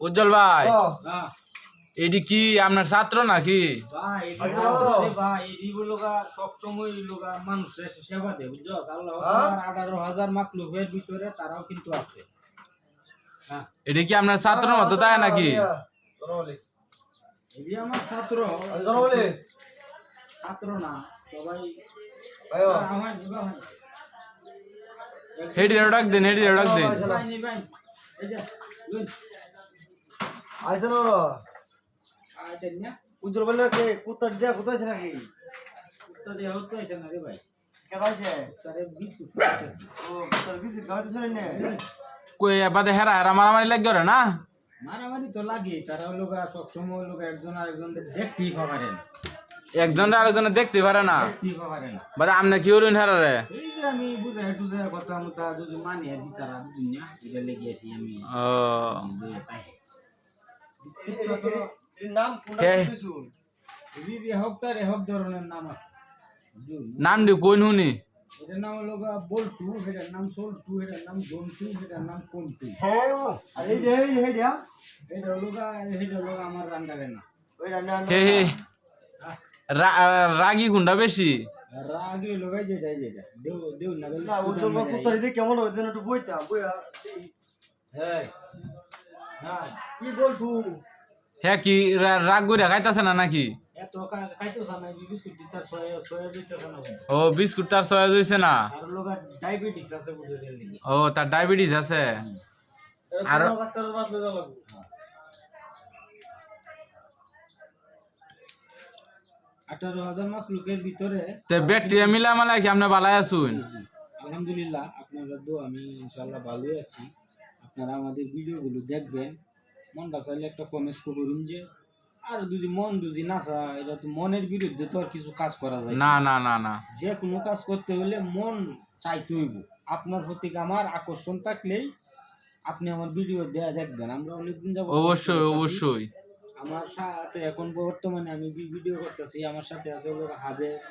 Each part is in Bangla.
উজ্জ্বল ভাই, হ্যাঁ এটি কি আপনার ছাত্র নাকি? ভাই এটি লোকা সবসময় লোকা মানুষের সেবা দেয় বুঝছো আল্লাহ 18,000 মাকলুকের ভিতরে তারাও কিন্তু আছে। হ্যাঁ এটি কি আপনার ছাত্র মতো তাই নাকি? এটি আমার ছাত্র ছাত্র না সবাই হেডি ডাক দেন, হেডি ডাক দেন। উজ্জ্বল বললো কে কুত্তা দিয়া কোথায় আছে নাকি? কুত্তা দেয়া হতো আছে না রে ভাই কে পাইছে? সারে বিস্কুট ও কুত্তার বিসি গাইতে শুনেন না? কই বাদে হেরা মারামারি লাগবে রে না? মারামারি তো লাগে তারা লোক সবসময় লোক একজন আরেকজনদের দেখতেই পারে না, একজন আরেকজনে দেখতে পারে না। দেখতেই পারে না। বাদে আপনি কি করুন হেরা রে? এই যে আমি বুঝাই টুজাই কথা মতো যদি মানি আর তারা বুঝুন না এটা লেগে আছি আমি। ও এর নাম কোনটা কে? কিছু বিবি হকটার হক ধরনের নাম আছে নাম দি কোন হুনি? এটার নাম হলো বল্টু, এটার নাম সল্টু, এটার নাম জন্টু, এটার নাম কন্টু। হ্যাঁ আর এই যে হেডিয়া এটা হলো আমার রান্ডারে না। ওই রান্না হে হে রাগি গুন্ডা বেশি। রাগে লোকাই যেটাই যেটা দেউ দেউ না গেলে না উজ্জ্বল কুত্তা দিতে কেমন হবে যেন একটু বইতা বইয়া হ্যাঁ হ্যাঁ কি বলছু হ্যাঁ কি রাগ করে খাইতাছে না নাকি? এত খাইতো না বিস্কুট দিতে সয়া দিতেছে না ও বিস্কুট তার সয়া হইছে না? আর লোক ডায়াবেটিস আছে বুঝে গেলি। ও তার ডায়াবেটিস আছে। আর ডাক্তারের বাসলে যাওয়া লাগবে 18,000 মাকলুকের ভিতরে তে ব্যাকটেরিয়া মিলামালা কি আপনি ভালো আছুন? আলহামদুলিল্লাহ আপনারা তো আমি ইনশাআল্লাহ ভালোই আছি। আপনারা আমাদের ভিডিওগুলো দেখবেন, মনটা চাইলে একটা কমেন্টস করুন যে আর যদি না চায় এটা তো মনের বিরুদ্ধে তো আর কিছু কাজ করা যায় না না না না, যে কোনো কাজ করতে হলে মন চাইতে হইব। আপনার প্রতি আমার আকর্ষণ থাকলেই আপনি আমার ভিডিও দেখবেন। আমরা অনেকদিন যাবো অবশ্যই অবশ্যই। আমার সাথে এখন বর্তমানে আমি ভিডিও করতেছি, আমার সাথে আছে হলো হাবেস,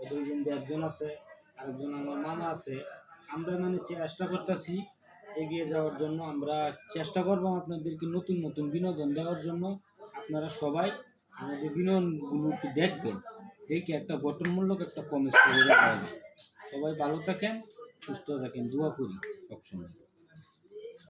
দুইজন একজন আছে, আরেকজন আমার মামা আছে। আমরা মানে চেষ্টা করতেছি এগিয়ে যাওয়ার জন্য, আমরা চেষ্টা করবো আপনাদেরকে নতুন নতুন বিনোদন দেওয়ার জন্য। আপনারা সবাই আমাদের বিনোদনগুলো একটু দেখবেন, দেখে একটা গঠনমূলক একটা কমেন্ট করে দেবেন। সবাই ভালো থাকেন, সুস্থ থাকেন, দোয়া করি সবসময়।